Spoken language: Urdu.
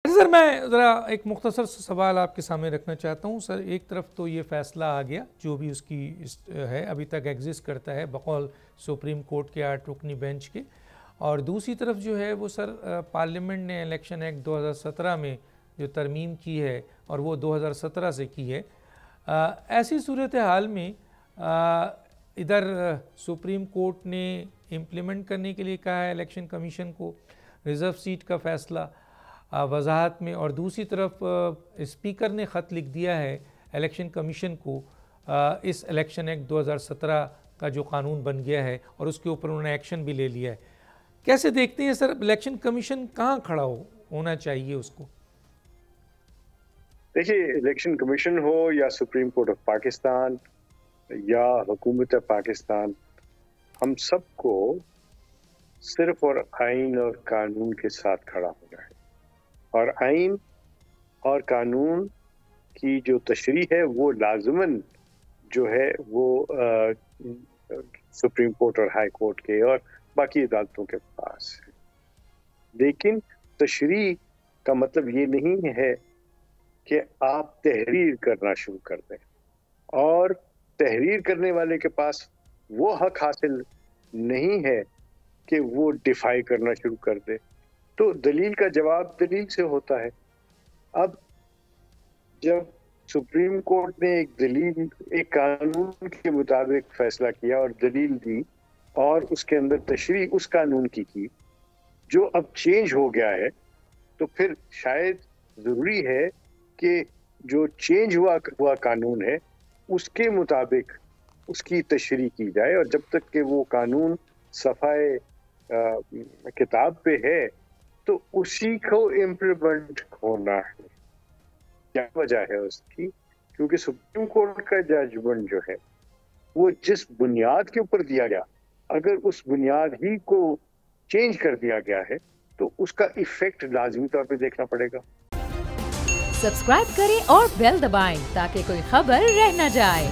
سر میں ذرا ایک مختصر سوال آپ کے سامنے رکھنا چاہتا ہوں سر. ایک طرف تو یہ فیصلہ آ گیا جو بھی اس کی ہے ابھی تک ایگزسٹ کرتا ہے بقول سپریم کورٹ کے 8 رکنی بینچ کے, اور دوسری طرف جو ہے وہ سر پارلیمنٹ نے الیکشن ایکٹ 2017 میں جو ترمیم کی ہے اور وہ 2017 سے کی ہے. ایسی صورتحال میں ادھر سپریم کورٹ نے امپلیمنٹ کرنے کے لیے کہا ہے الیکشن کمیشن کو ریزرو سیٹ کا فیصلہ وضاحت میں, اور دوسری طرف اسپیکر نے خط لکھ دیا ہے الیکشن کمیشن کو اس الیکشن ایکٹ 2017 کا جو قانون بن گیا ہے اور اس کے اوپر انہوں نے ایکشن بھی لے لیا ہے. کیسے دیکھتے ہیں سر الیکشن کمیشن کہاں کھڑا ہونا چاہیے اس کو؟ دیکھیے, الیکشن کمیشن ہو یا سپریم کورٹ آف پاکستان یا حکومت پاکستان, ہم سب کو صرف اور آئین اور قانون کے ساتھ کھڑا ہونا ہے, اور آئین اور قانون کی جو تشریح ہے وہ لازماً جو ہے وہ سپریم کورٹ اور ہائی کورٹ کے اور باقی عدالتوں کے پاس ہے. لیکن تشریح کا مطلب یہ نہیں ہے کہ آپ تحریر کرنا شروع کر دیں, اور تحریر کرنے والے کے پاس وہ حق حاصل نہیں ہے کہ وہ ڈیفائی کرنا شروع کر دے. تو دلیل کا جواب دلیل سے ہوتا ہے. اب جب سپریم کورٹ نے ایک قانون کے مطابق فیصلہ کیا اور دلیل دی اور اس کے اندر تشریح اس قانون کی جو اب چینج ہو گیا ہے, تو پھر شاید ضروری ہے کہ جو چینج ہوا قانون ہے اس کے مطابق اس کی تشریح کی جائے, اور جب تک کہ وہ قانون صفحہ کتاب پہ ہے تو اسی کو امپلیمنٹ ہونا ہے. کیا وجہ ہے اس کی؟ کیونکہ سپریم کورٹ کا ججمنٹ جو ہے وہ جس بنیاد کے اوپر دیا گیا, اگر اس بنیاد ہی کو چینج کر دیا گیا ہے تو اس کا ایفیکٹ لازمی طور پہ دیکھنا پڑے گا. سبسکرائب کریں اور بیل دبائیں تاکہ کوئی خبر رہ نہ جائے.